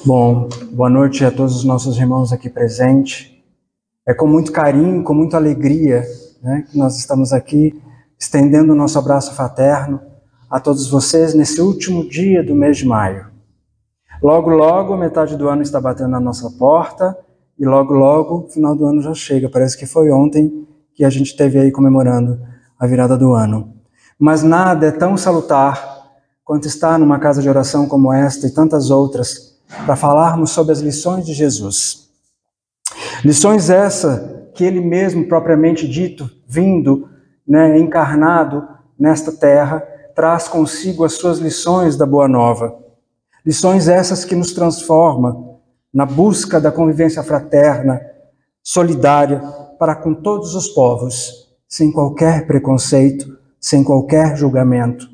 Bom, boa noite a todos os nossos irmãos aqui presentes. É com muito carinho, com muita alegria, que nós estamos aqui estendendo o nosso abraço fraterno a todos vocês nesse último dia do mês de maio. Logo, logo, a metade do ano está batendo na nossa porta e logo, logo, o final do ano já chega. Parece que foi ontem que a gente esteve aí comemorando a virada do ano. Mas nada é tão salutar quanto estar numa casa de oração como esta e tantas outras para falarmos sobre as lições de Jesus. Lições essa que ele mesmo, propriamente dito, vindo, encarnado nesta terra, traz consigo as suas lições da Boa Nova. Lições essas que nos transformam na busca da convivência fraterna, solidária, para com todos os povos, sem qualquer preconceito, sem qualquer julgamento.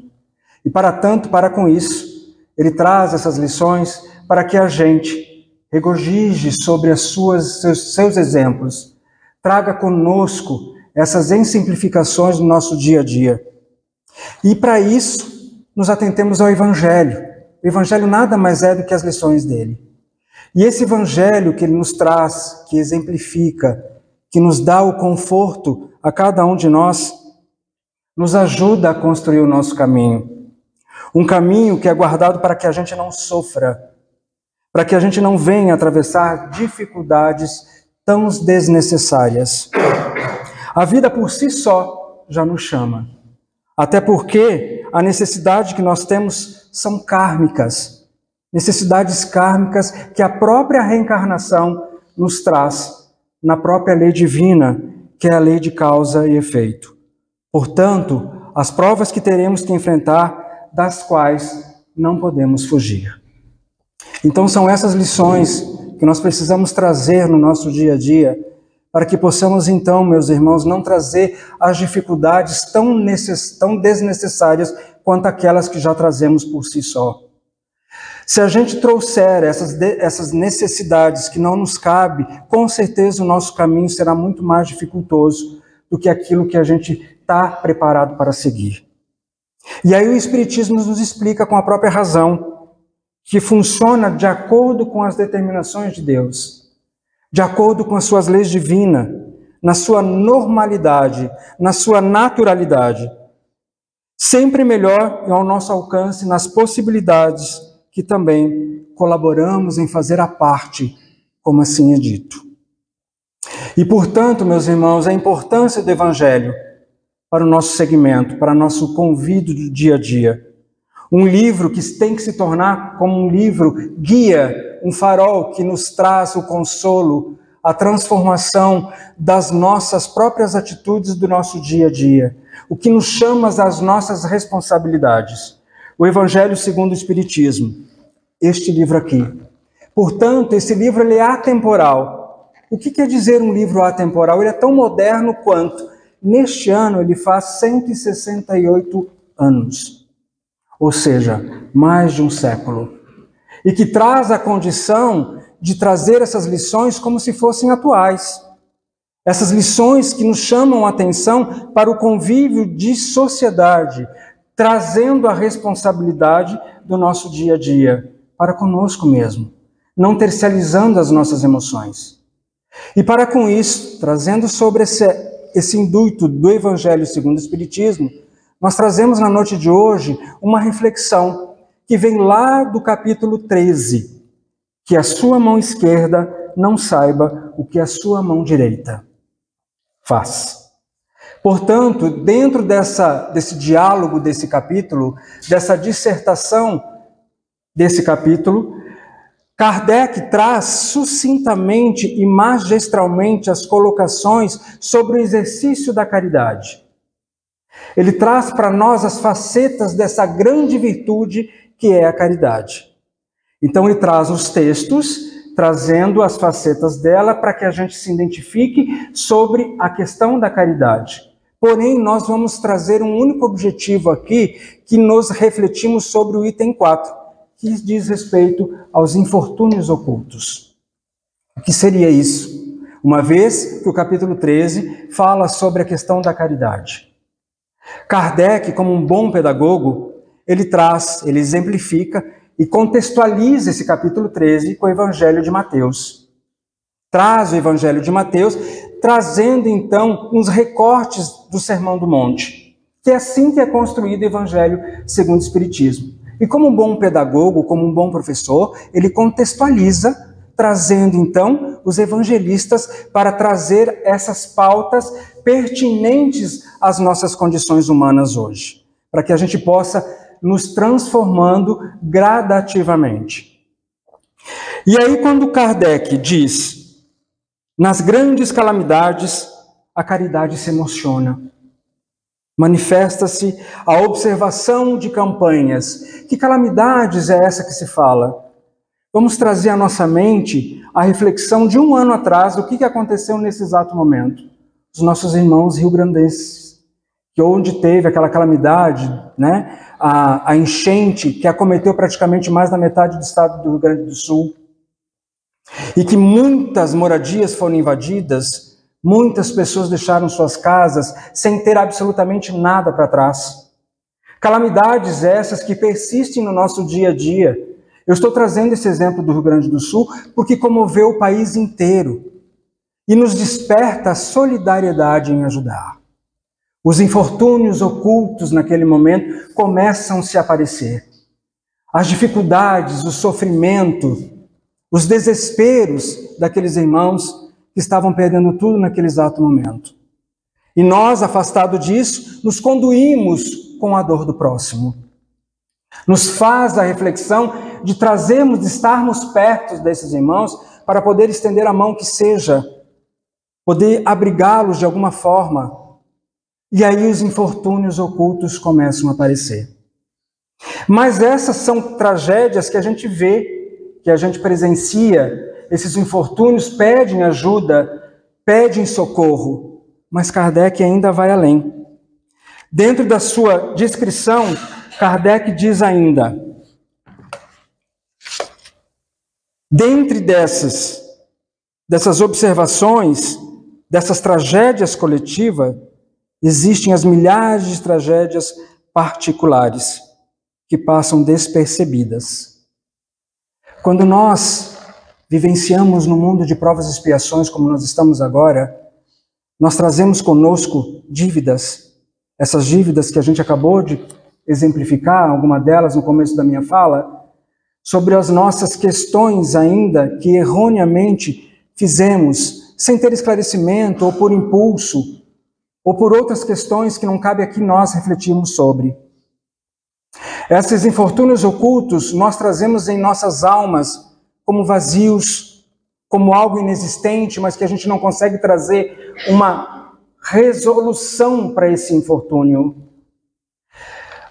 E para tanto, para com isso, ele traz essas lições para que a gente regozije sobre seus exemplos, traga conosco essas exemplificações no nosso dia a dia. E para isso, nos atentemos ao Evangelho. O Evangelho nada mais é do que as lições dele. E esse Evangelho que ele nos traz, que exemplifica, que nos dá o conforto a cada um de nós, nos ajuda a construir o nosso caminho. Um caminho que é guardado para que a gente não sofra, para que a gente não venha atravessar dificuldades tão desnecessárias. A vida por si só já nos chama. Até porque a necessidade que nós temos são kármicas. Necessidades kármicas que a própria reencarnação nos traz na própria lei divina, que é a lei de causa e efeito. Portanto, as provas que teremos que enfrentar, das quais não podemos fugir. Então são essas lições que nós precisamos trazer no nosso dia a dia, para que possamos então, meus irmãos, não trazer as dificuldades tão desnecessárias quanto aquelas que já trazemos por si só. Se a gente trouxer essas necessidades que não nos cabe, com certeza o nosso caminho será muito mais dificultoso do que aquilo que a gente está preparado para seguir. E aí o Espiritismo nos explica com a própria razão, que funciona de acordo com as determinações de Deus, de acordo com as suas leis divinas, na sua normalidade, na sua naturalidade, sempre melhor ao nosso alcance, nas possibilidades que também colaboramos em fazer a parte, como assim é dito. E, portanto, meus irmãos, a importância do Evangelho para o nosso segmento, para nosso convívio do dia a dia. Um livro que tem que se tornar como um livro guia, um farol que nos traz o consolo, a transformação das nossas próprias atitudes do nosso dia a dia, o que nos chama às nossas responsabilidades. O Evangelho segundo o Espiritismo, este livro aqui. Portanto, esse livro ele é atemporal. O que quer dizer um livro atemporal? Ele é tão moderno quanto, neste ano, ele faz 168 anos. Ou seja, mais de um século. E que traz a condição de trazer essas lições como se fossem atuais. Essas lições que nos chamam a atenção para o convívio de sociedade, trazendo a responsabilidade do nosso dia a dia, para conosco mesmo, não terciarizando as nossas emoções. E para com isso, trazendo sobre esse intuito do Evangelho segundo o Espiritismo, nós trazemos na noite de hoje uma reflexão que vem lá do capítulo 13, que a sua mão esquerda não saiba o que a sua mão direita faz. Portanto, dentro desse diálogo desse capítulo, dessa dissertação desse capítulo, Kardec traz sucintamente e magistralmente as colocações sobre o exercício da caridade. Ele traz para nós as facetas dessa grande virtude que é a caridade. Então ele traz os textos, trazendo as facetas dela para que a gente se identifique sobre a questão da caridade. Porém, nós vamos trazer um único objetivo aqui, que nos refletimos sobre o item 4, que diz respeito aos infortúnios ocultos. O que seria isso? Uma vez que o capítulo 13 fala sobre a questão da caridade. Kardec, como um bom pedagogo, ele exemplifica e contextualiza esse capítulo 13 com o Evangelho de Mateus. Traz o Evangelho de Mateus, trazendo então uns recortes do Sermão do Monte, que é assim que é construído o Evangelho segundo o Espiritismo. E como um bom pedagogo, como um bom professor, ele contextualiza, trazendo então os evangelistas para trazer essas pautas pertinentes às nossas condições humanas hoje, para que a gente possa nos transformando gradativamente. E aí quando Kardec diz, nas grandes calamidades, a caridade se emociona. Manifesta-se a observação de campanhas. Que calamidades é essa que se fala? Vamos trazer à nossa mente a reflexão de um ano atrás do que aconteceu nesse exato momento. Os nossos irmãos rio-grandenses, que onde teve aquela calamidade, né, a enchente que acometeu praticamente mais da metade do estado do Rio Grande do Sul, e que muitas moradias foram invadidas, muitas pessoas deixaram suas casas sem ter absolutamente nada para trás. Calamidades essas que persistem no nosso dia a dia. Eu estou trazendo esse exemplo do Rio Grande do Sul porque comoveu o país inteiro e nos desperta a solidariedade em ajudar. Os infortúnios ocultos naquele momento começam a se aparecer. As dificuldades, o sofrimento, os desesperos daqueles irmãos que estavam perdendo tudo naquele exato momento. E nós, afastados disso, nos conduímos com a dor do próximo. Nos faz a reflexão de trazermos, de estarmos perto desses irmãos para poder estender a mão que seja, poder abrigá-los de alguma forma. E aí os infortúnios ocultos começam a aparecer. Mas essas são tragédias que a gente vê, que a gente presencia. Esses infortúnios pedem ajuda, pedem socorro. Mas Kardec ainda vai além. Dentro da sua descrição, Kardec diz ainda, dentre dessas observações, dessas tragédias coletivas, existem as milhares de tragédias particulares que passam despercebidas. Quando nós vivenciamos no mundo de provas e expiações como nós estamos agora, nós trazemos conosco dívidas, essas dívidas que a gente acabou de exemplificar, alguma delas no começo da minha fala, sobre as nossas questões ainda que erroneamente fizemos, sem ter esclarecimento, ou por impulso, ou por outras questões que não cabe aqui nós refletirmos sobre. Esses infortúnios ocultos nós trazemos em nossas almas como vazios, como algo inexistente, mas que a gente não consegue trazer uma resolução para esse infortúnio.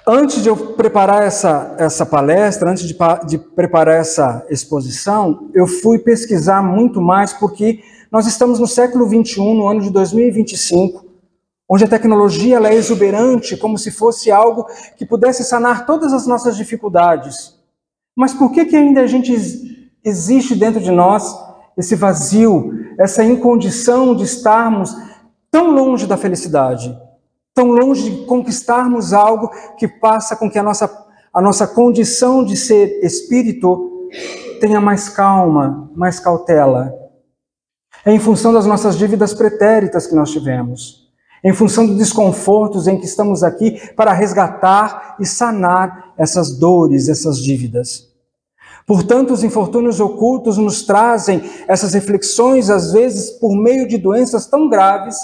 Antes de eu preparar essa palestra, antes de preparar essa exposição, eu fui pesquisar muito mais, porque nós estamos no século XXI, no ano de 2025, onde a tecnologia ela é exuberante, como se fosse algo que pudesse sanar todas as nossas dificuldades. Mas por que ainda a gente existe dentro de nós esse vazio, essa incondição de estarmos tão longe da felicidade, tão longe de conquistarmos algo que faça com que a nossa condição de ser espírito tenha mais calma, mais cautela? É em função das nossas dívidas pretéritas que nós tivemos, em função dos desconfortos em que estamos aqui para resgatar e sanar essas dores, essas dívidas. Portanto, os infortúnios ocultos nos trazem essas reflexões, às vezes por meio de doenças tão graves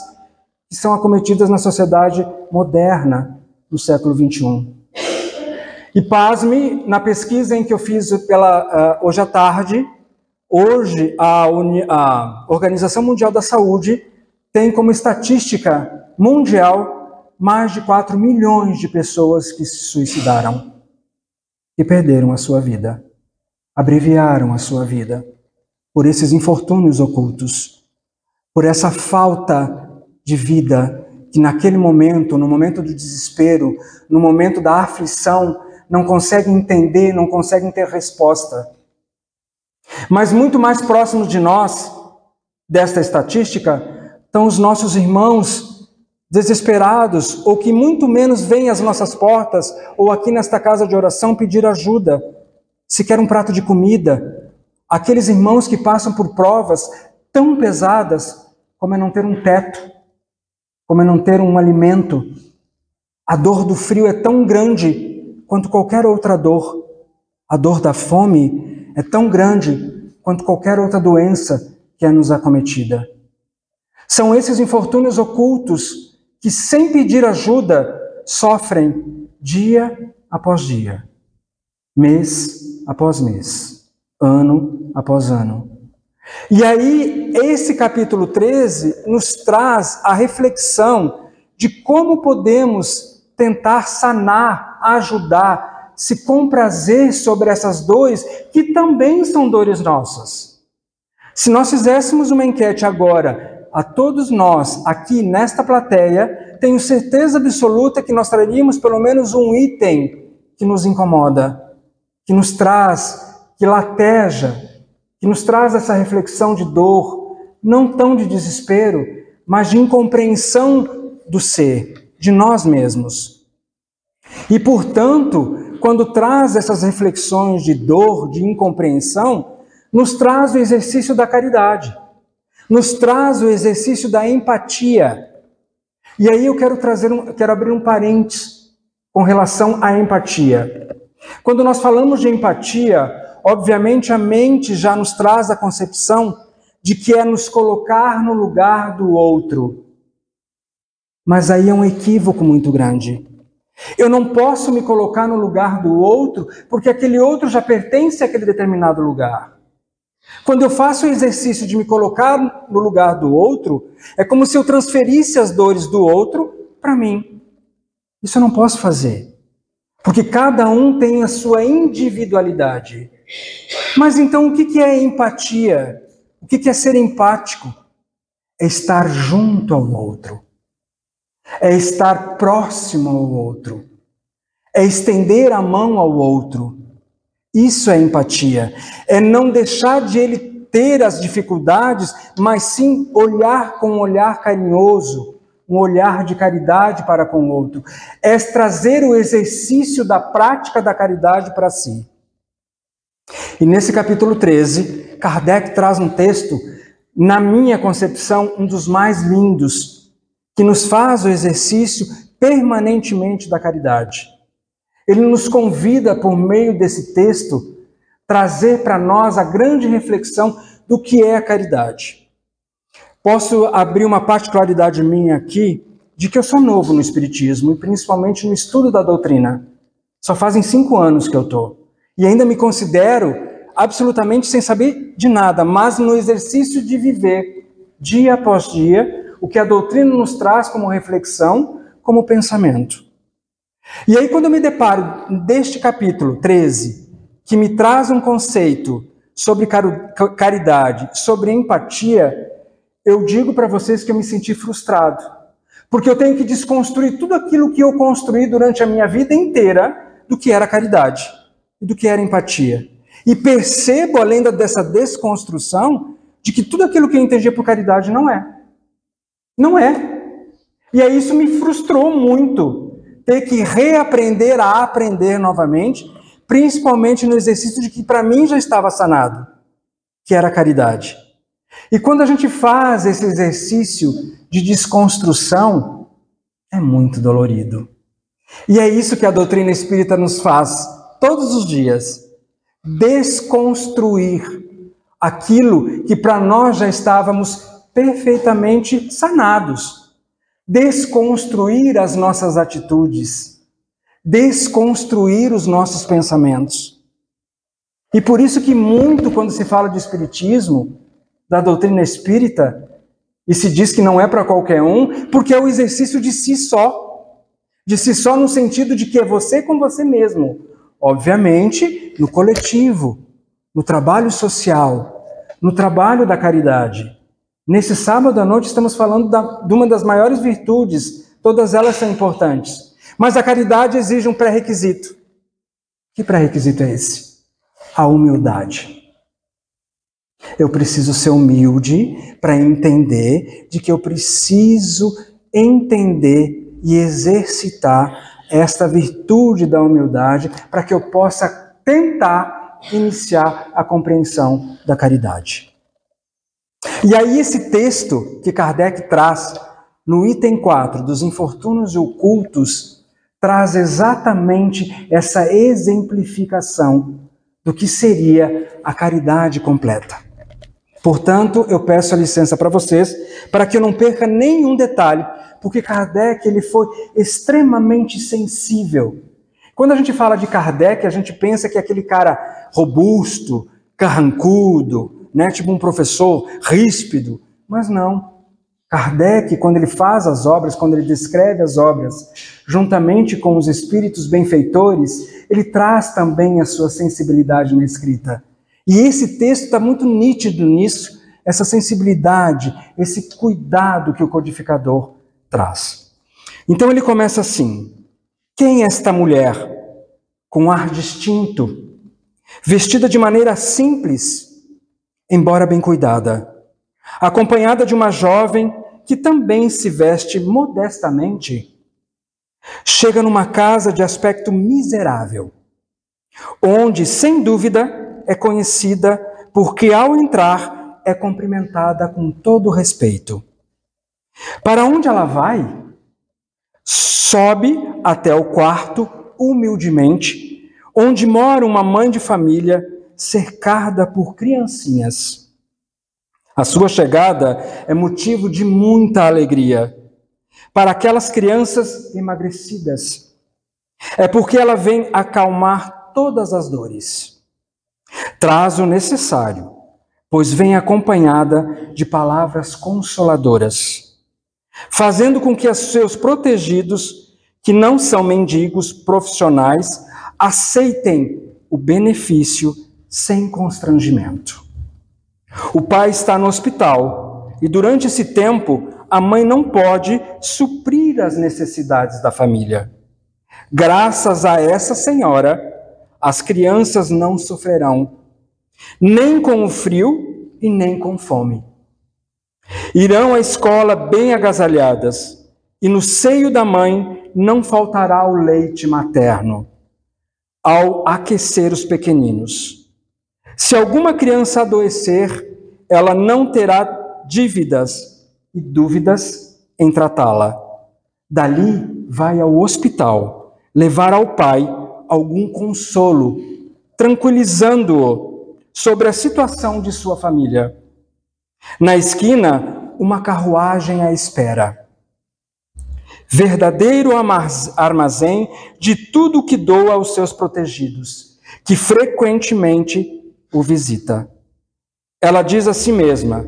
que são acometidas na sociedade moderna do século XXI. E pasme, na pesquisa em que eu fiz hoje à tarde, hoje a Organização Mundial da Saúde tem como estatística mundial mais de 4 milhões de pessoas que se suicidaram e perderam a sua vida, abreviaram a sua vida por esses infortúnios ocultos, por essa falta de vida que naquele momento, no momento do desespero, no momento da aflição, não conseguem entender, não conseguem ter resposta. Mas muito mais próximos de nós, desta estatística, estão os nossos irmãos desesperados, ou que muito menos vêm às nossas portas, ou aqui nesta casa de oração pedir ajuda. sequer um prato de comida, aqueles irmãos que passam por provas tão pesadas como é não ter um teto, como é não ter um alimento. A dor do frio é tão grande quanto qualquer outra dor. A dor da fome é tão grande quanto qualquer outra doença que é nos acometida. São esses infortúnios ocultos que, sem pedir ajuda, sofrem dia após dia, mês após mês, ano após ano. E aí, esse capítulo 13 nos traz a reflexão de como podemos tentar sanar, ajudar, se comprazer sobre essas dores, que também são dores nossas. Se nós fizéssemos uma enquete agora, a todos nós, aqui nesta plateia, tenho certeza absoluta que nós traríamos pelo menos um item que nos incomoda, que nos traz, que lateja, que nos traz essa reflexão de dor, não tão de desespero, mas de incompreensão do ser, de nós mesmos. E, portanto, quando traz essas reflexões de dor, de incompreensão, nos traz o exercício da caridade, nos traz o exercício da empatia. E aí eu quero abrir um parênteses com relação à empatia. Quando nós falamos de empatia, obviamente a mente já nos traz a concepção de que é nos colocar no lugar do outro. Mas aí é um equívoco muito grande. Eu não posso me colocar no lugar do outro, porque aquele outro já pertence àquele determinado lugar. Quando eu faço o exercício de me colocar no lugar do outro, é como se eu transferisse as dores do outro para mim. Isso eu não posso fazer, porque cada um tem a sua individualidade. Mas então o que é empatia? O que é ser empático? É estar junto ao outro. É estar próximo ao outro. É estender a mão ao outro. Isso é empatia. É não deixar de ele ter as dificuldades, mas sim olhar com um olhar carinhoso, um olhar de caridade para com o outro. É trazer o exercício da prática da caridade para si. E nesse capítulo 13, Kardec traz um texto, na minha concepção, um dos mais lindos, que nos faz o exercício permanentemente da caridade. Ele nos convida, por meio desse texto, trazer para nós a grande reflexão do que é a caridade. Posso abrir uma particularidade minha aqui, de que eu sou novo no Espiritismo, e principalmente no estudo da doutrina. Só fazem 5 anos que eu estou. E ainda me considero absolutamente sem saber de nada, mas no exercício de viver, dia após dia, o que a doutrina nos traz como reflexão, como pensamento. E aí, quando eu me deparo deste capítulo 13, que me traz um conceito sobre caridade, sobre empatia, eu digo para vocês que eu me senti frustrado, porque eu tenho que desconstruir tudo aquilo que eu construí durante a minha vida inteira do que era caridade e do que era empatia. E percebo, além dessa desconstrução, de que tudo aquilo que eu entendia por caridade não é. Não é. E aí isso me frustrou muito. Ter que reaprender a aprender novamente, principalmente no exercício de que para mim já estava sanado, que era a caridade. E quando a gente faz esse exercício de desconstrução, é muito dolorido. E é isso que a doutrina espírita nos faz todos os dias. Desconstruir aquilo que para nós já estávamos perfeitamente sanados. Desconstruir as nossas atitudes, desconstruir os nossos pensamentos. E por isso que muito, quando se fala de espiritismo, da doutrina espírita, e se diz que não é para qualquer um, porque é o exercício de si só. De si só no sentido de que é você com você mesmo. Obviamente, no coletivo, no trabalho social, no trabalho da caridade. Nesse sábado à noite estamos falando de uma das maiores virtudes, todas elas são importantes. Mas a caridade exige um pré-requisito. Que pré-requisito é esse? A humildade. Eu preciso ser humilde para entender de que eu preciso entender e exercitar esta virtude da humildade para que eu possa tentar iniciar a compreensão da caridade. E aí esse texto que Kardec traz no item 4 dos infortúnios ocultos traz exatamente essa exemplificação do que seria a caridade completa. Portanto, eu peço a licença para vocês, para que eu não perca nenhum detalhe, porque Kardec ele foi extremamente sensível. Quando a gente fala de Kardec, a gente pensa que é aquele cara robusto, carrancudo, né? Tipo um professor ríspido, mas não. Kardec, quando ele faz as obras, quando ele descreve as obras, juntamente com os espíritos benfeitores, ele traz também a sua sensibilidade na escrita. E esse texto está muito nítido nisso, essa sensibilidade, esse cuidado que o codificador traz. Então ele começa assim: quem é esta mulher, com ar distinto, vestida de maneira simples, embora bem cuidada, acompanhada de uma jovem que também se veste modestamente? Chega numa casa de aspecto miserável, onde, sem dúvida, é conhecida porque, ao entrar, é cumprimentada com todo respeito. Para onde ela vai? Sobe até o quarto, humildemente, onde mora uma mãe de família cercada por criancinhas. A sua chegada é motivo de muita alegria para aquelas crianças emagrecidas. É porque ela vem acalmar todas as dores. Traz o necessário, pois vem acompanhada de palavras consoladoras, fazendo com que os seus protegidos, que não são mendigos profissionais, aceitem o benefício sem constrangimento. O pai está no hospital e durante esse tempo a mãe não pode suprir as necessidades da família. Graças a essa senhora, as crianças não sofrerão, nem com o frio e nem com fome. Irão à escola bem agasalhadas, e no seio da mãe não faltará o leite materno, ao aquecer os pequeninos. Se alguma criança adoecer, ela não terá dívidas e dúvidas em tratá-la. Dali vai ao hospital, levar ao pai algum consolo, tranquilizando-o sobre a situação de sua família. Na esquina, uma carruagem à espera. Verdadeiro armazém de tudo que doa aos seus protegidos, que frequentemente o visita. Ela diz a si mesma: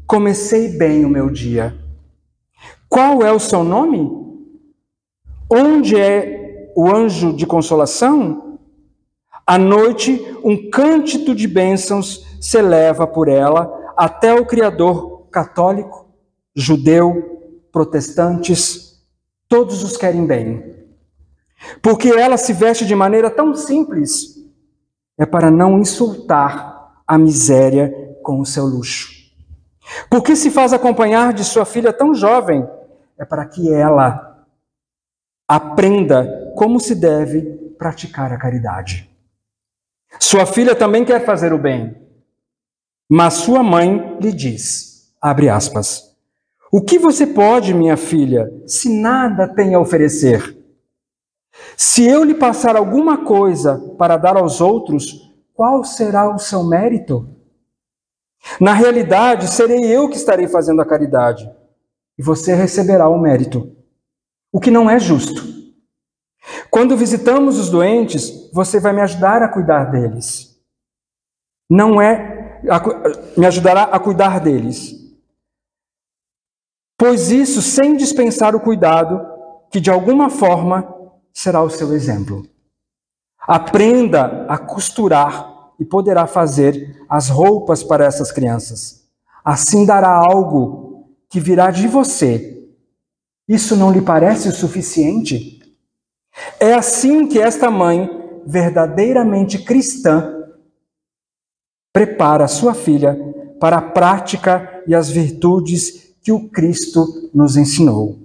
comecei bem o meu dia. Qual é o seu nome? Onde é o anjo de consolação? À noite, um cântico de bênçãos se eleva por ela até o Criador católico, judeu, protestantes, todos os querem bem. Porque ela se veste de maneira tão simples, é para não insultar a miséria com o seu luxo. Porque se faz acompanhar de sua filha tão jovem, é para que ela aprenda como se deve praticar a caridade. Sua filha também quer fazer o bem, mas sua mãe lhe diz, abre aspas, o que você pode, minha filha, se nada tem a oferecer? Se eu lhe passar alguma coisa para dar aos outros, qual será o seu mérito? Na realidade, serei eu que estarei fazendo a caridade, e você receberá o mérito, o que não é justo. Quando visitamos os doentes, você vai me ajudar a cuidar deles. Me ajudará a cuidar deles. Pois isso sem dispensar o cuidado, que de alguma forma será o seu exemplo. Aprenda a costurar e poderá fazer as roupas para essas crianças. Assim dará algo que virá de você. Isso não lhe parece o suficiente? É assim que esta mãe, verdadeiramente cristã, prepara sua filha para a prática e as virtudes que o Cristo nos ensinou.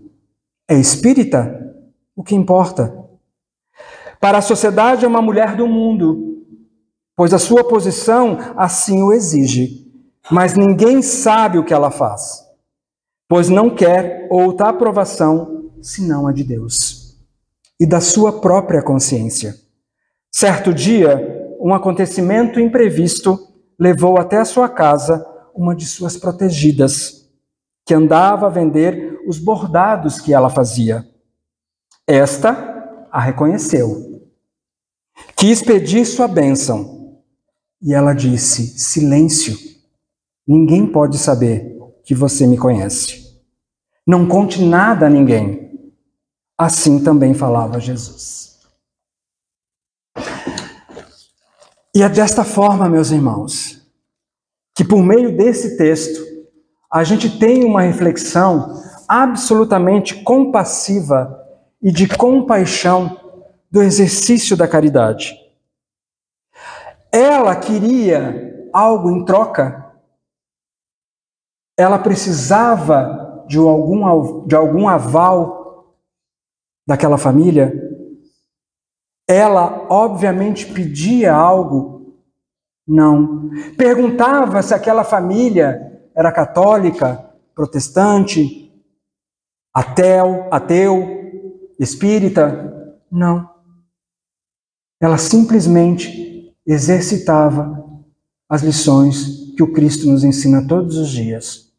É espírita? O que importa? Para a sociedade é uma mulher do mundo, pois a sua posição assim o exige. Mas ninguém sabe o que ela faz, pois não quer outra aprovação senão a de Deus e da sua própria consciência. Certo dia, um acontecimento imprevisto levou até a sua casa uma de suas protegidas, que andava a vender os bordados que ela fazia. Esta a reconheceu. Quis pedir sua bênção, e ela disse: silêncio, ninguém pode saber que você me conhece. Não conte nada a ninguém. Assim também falava Jesus. E é desta forma, meus irmãos, que por meio desse texto, a gente tem uma reflexão absolutamente compassiva e de compaixão do exercício da caridade. Ela queria algo em troca. Ela precisava de algum aval daquela família. Ela, obviamente, pedia algo. Não. Perguntava se aquela família era católica, protestante, ateu, espírita. Não. Ela simplesmente exercitava as lições que o Cristo nos ensina todos os dias.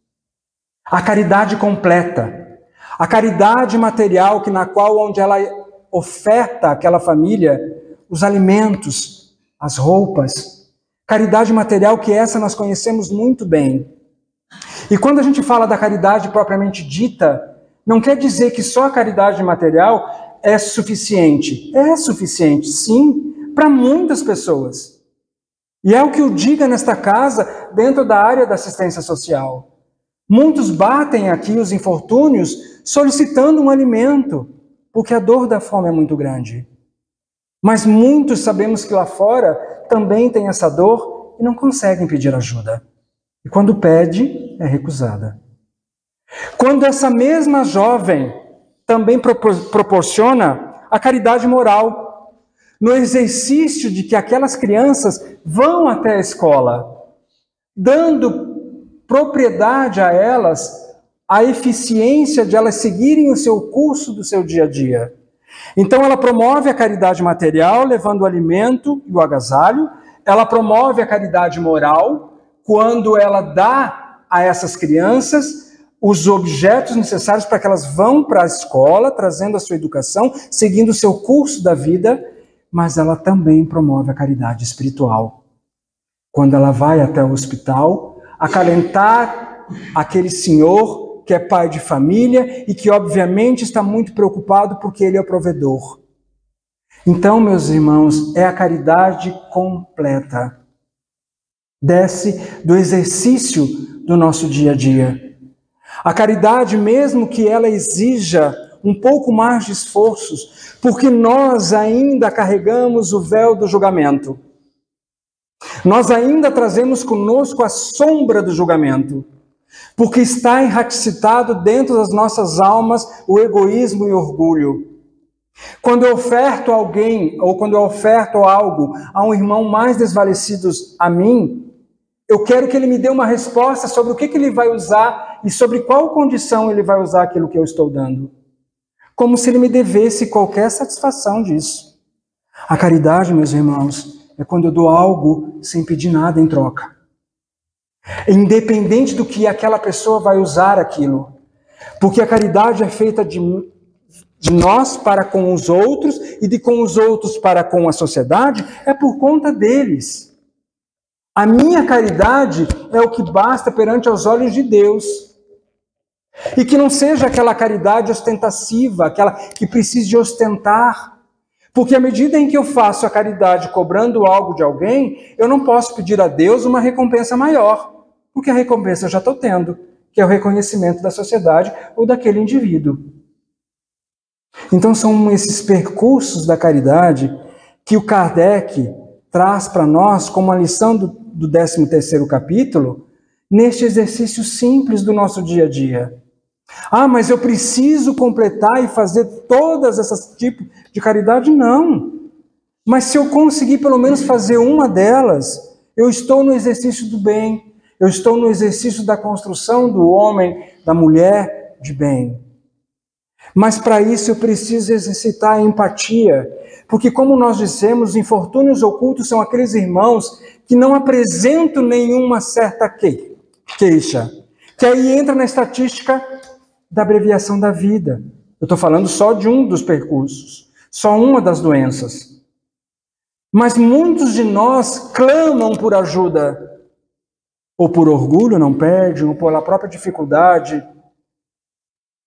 A caridade completa, a caridade material onde ela oferta àquela família os alimentos, as roupas. Caridade material que essa nós conhecemos muito bem. E quando a gente fala da caridade propriamente dita, não quer dizer que só a caridade material é suficiente. É suficiente, sim, para muitas pessoas. E é o que eu digo nesta casa, dentro da área da assistência social. Muitos batem aqui os infortúnios solicitando um alimento, porque a dor da fome é muito grande. Mas muitos sabemos que lá fora também tem essa dor e não conseguem pedir ajuda. E quando pede, é recusada. Quando essa mesma jovem também proporciona a caridade moral, no exercício de que aquelas crianças vão até a escola, dando propriedade a elas, a eficiência de elas seguirem o seu curso do seu dia a dia. Então ela promove a caridade material, levando o alimento e o agasalho. Ela promove a caridade moral, quando ela dá a essas crianças os objetos necessários para que elas vão para a escola, trazendo a sua educação, seguindo o seu curso da vida. Mas ela também promove a caridade espiritual, quando ela vai até o hospital acalentar aquele senhor que é pai de família e que obviamente está muito preocupado porque ele é o provedor. Então, meus irmãos, é a caridade completa. Desce do exercício do nosso dia a dia. A caridade, mesmo que ela exija um pouco mais de esforços, porque nós ainda carregamos o véu do julgamento. Nós ainda trazemos conosco a sombra do julgamento, porque está enraticitado dentro das nossas almas o egoísmo e o orgulho. Quando eu oferto a alguém, ou quando eu oferto algo a um irmão mais desvalecido a mim, eu quero que ele me dê uma resposta sobre o que ele vai usar e sobre qual condição ele vai usar aquilo que eu estou dando. Como se ele me devesse qualquer satisfação disso. A caridade, meus irmãos, é quando eu dou algo sem pedir nada em troca. Independente do que aquela pessoa vai usar aquilo. Porque a caridade é feita de nós para com os outros e de com os outros para com a sociedade, é por conta deles. A minha caridade é o que basta perante aos olhos de Deus. E que não seja aquela caridade ostentativa, aquela que precise de ostentar. Porque à medida em que eu faço a caridade cobrando algo de alguém, eu não posso pedir a Deus uma recompensa maior, porque a recompensa eu já estou tendo, que é o reconhecimento da sociedade ou daquele indivíduo. Então são esses percursos da caridade que o Kardec traz para nós como a lição do 13º capítulo, neste exercício simples do nosso dia a dia. Ah, mas eu preciso completar e fazer todas essas tipos de caridade? Não. Mas se eu conseguir pelo menos fazer uma delas, eu estou no exercício do bem, eu estou no exercício da construção do homem, da mulher de bem. Mas para isso eu preciso exercitar a empatia, porque como nós dissemos, os infortúnios ocultos são aqueles irmãos que não apresentam nenhuma certa queixa, que aí entra na estatística da abreviação da vida. Eu estou falando só de um dos percursos, só uma das doenças. Mas muitos de nós clamam por ajuda, ou por orgulho, não pedem, ou pela própria dificuldade.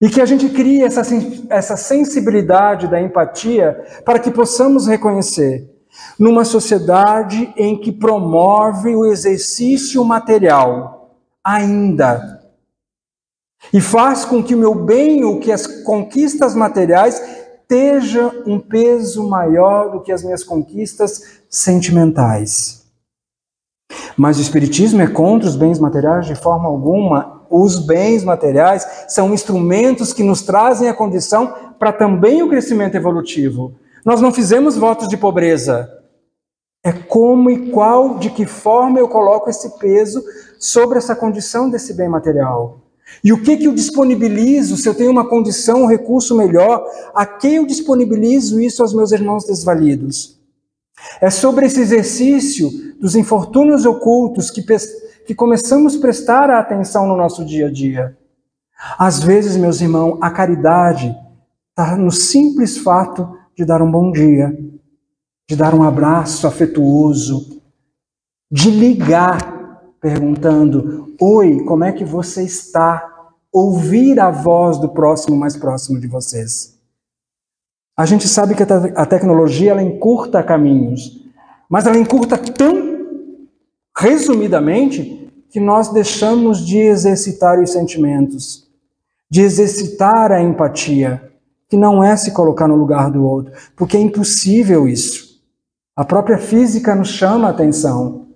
E que a gente crie essa sensibilidade da empatia para que possamos reconhecer, numa sociedade em que promove o exercício material, ainda, e faz com que o meu bem ou que as conquistas materiais tenham um peso maior do que as minhas conquistas sentimentais. Mas o Espiritismo é contra os bens materiais de forma alguma. Os bens materiais são instrumentos que nos trazem a condição para também o crescimento evolutivo. Nós não fizemos votos de pobreza. É como e qual, de que forma eu coloco esse peso sobre essa condição desse bem material. E o que eu disponibilizo, se eu tenho uma condição, um recurso melhor, a quem eu disponibilizo isso aos meus irmãos desvalidos? É sobre esse exercício dos infortúnios ocultos que começamos a prestar atenção no nosso dia a dia. Às vezes, meus irmãos, a caridade está no simples fato de dar um bom dia, de dar um abraço afetuoso, de ligar perguntando: oi, como é que você está? Ouvir a voz do próximo mais próximo de vocês. A gente sabe que a tecnologia ela encurta caminhos, mas ela encurta tão resumidamente que nós deixamos de exercitar os sentimentos, de exercitar a empatia, que não é se colocar no lugar do outro, porque é impossível isso. A própria física nos chama a atenção.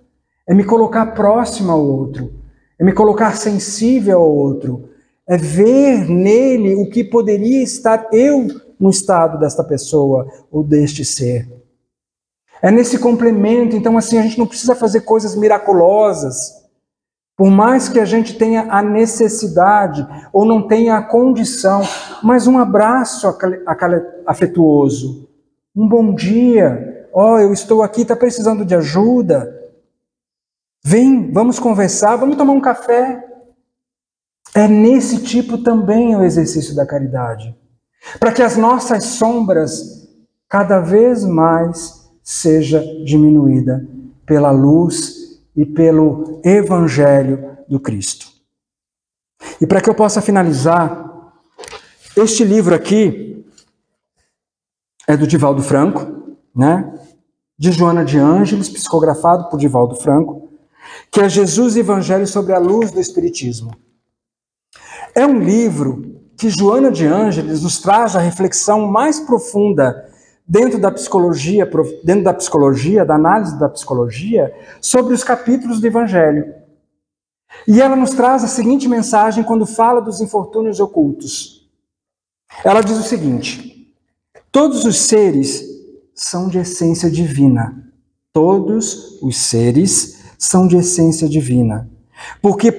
É me colocar próximo ao outro, é me colocar sensível ao outro, é ver nele o que poderia estar eu no estado desta pessoa ou deste ser. É nesse complemento, então assim, a gente não precisa fazer coisas miraculosas, por mais que a gente tenha a necessidade ou não tenha a condição, mas um abraço afetuoso, um bom dia, eu estou aqui, está precisando de ajuda? Vem, vamos conversar, vamos tomar um café. É nesse tipo também o exercício da caridade. Para que as nossas sombras cada vez mais seja diminuída pela luz e pelo Evangelho do Cristo. E para que eu possa finalizar, este livro aqui é do Divaldo Franco, de Joana de Ângeles, psicografado por Divaldo Franco, que é Jesus e Evangelho sobre a luz do Espiritismo. É um livro que Joana de Ângeles nos traz a reflexão mais profunda dentro da psicologia, da análise da psicologia, sobre os capítulos do Evangelho. E ela nos traz a seguinte mensagem quando fala dos infortúnios ocultos. Ela diz o seguinte: todos os seres são de essência divina. Todos os seres são de essência divina, porque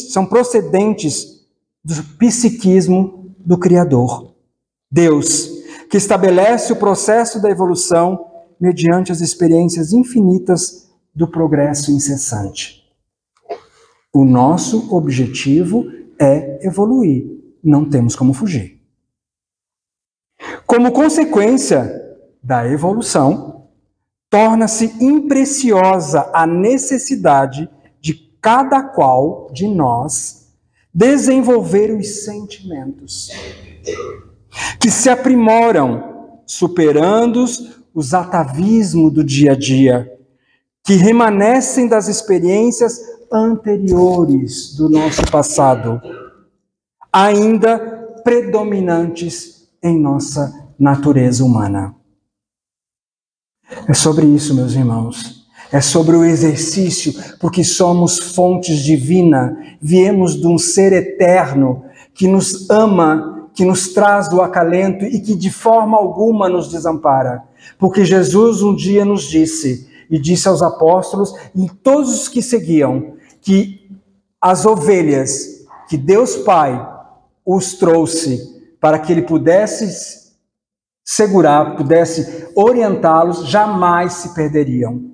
são procedentes do psiquismo do Criador. Deus, que estabelece o processo da evolução mediante as experiências infinitas do progresso incessante. O nosso objetivo é evoluir, não temos como fugir. Como consequência da evolução, torna-se impreciosa a necessidade de cada qual de nós desenvolver os sentimentos, que se aprimoram, superando os atavismos do dia a dia, que remanescem das experiências anteriores do nosso passado, ainda predominantes em nossa natureza humana. É sobre isso, meus irmãos. É sobre o exercício, porque somos fontes divinas, viemos de um ser eterno que nos ama, que nos traz o acalento e que de forma alguma nos desampara. Porque Jesus um dia nos disse, e disse aos apóstolos e todos os que seguiam, que as ovelhas que Deus Pai os trouxe para que Ele pudesse segurar, pudesse orientá-los, jamais se perderiam.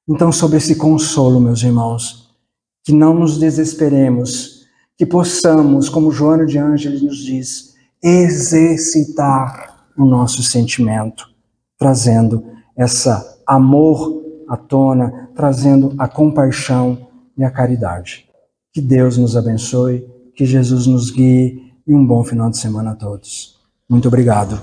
Então, sob esse consolo, meus irmãos, que não nos desesperemos, que possamos, como Joana de Ângeles nos diz, exercitar o nosso sentimento, trazendo esse amor à tona, trazendo a compaixão e a caridade. Que Deus nos abençoe, que Jesus nos guie e um bom final de semana a todos. Muito obrigado.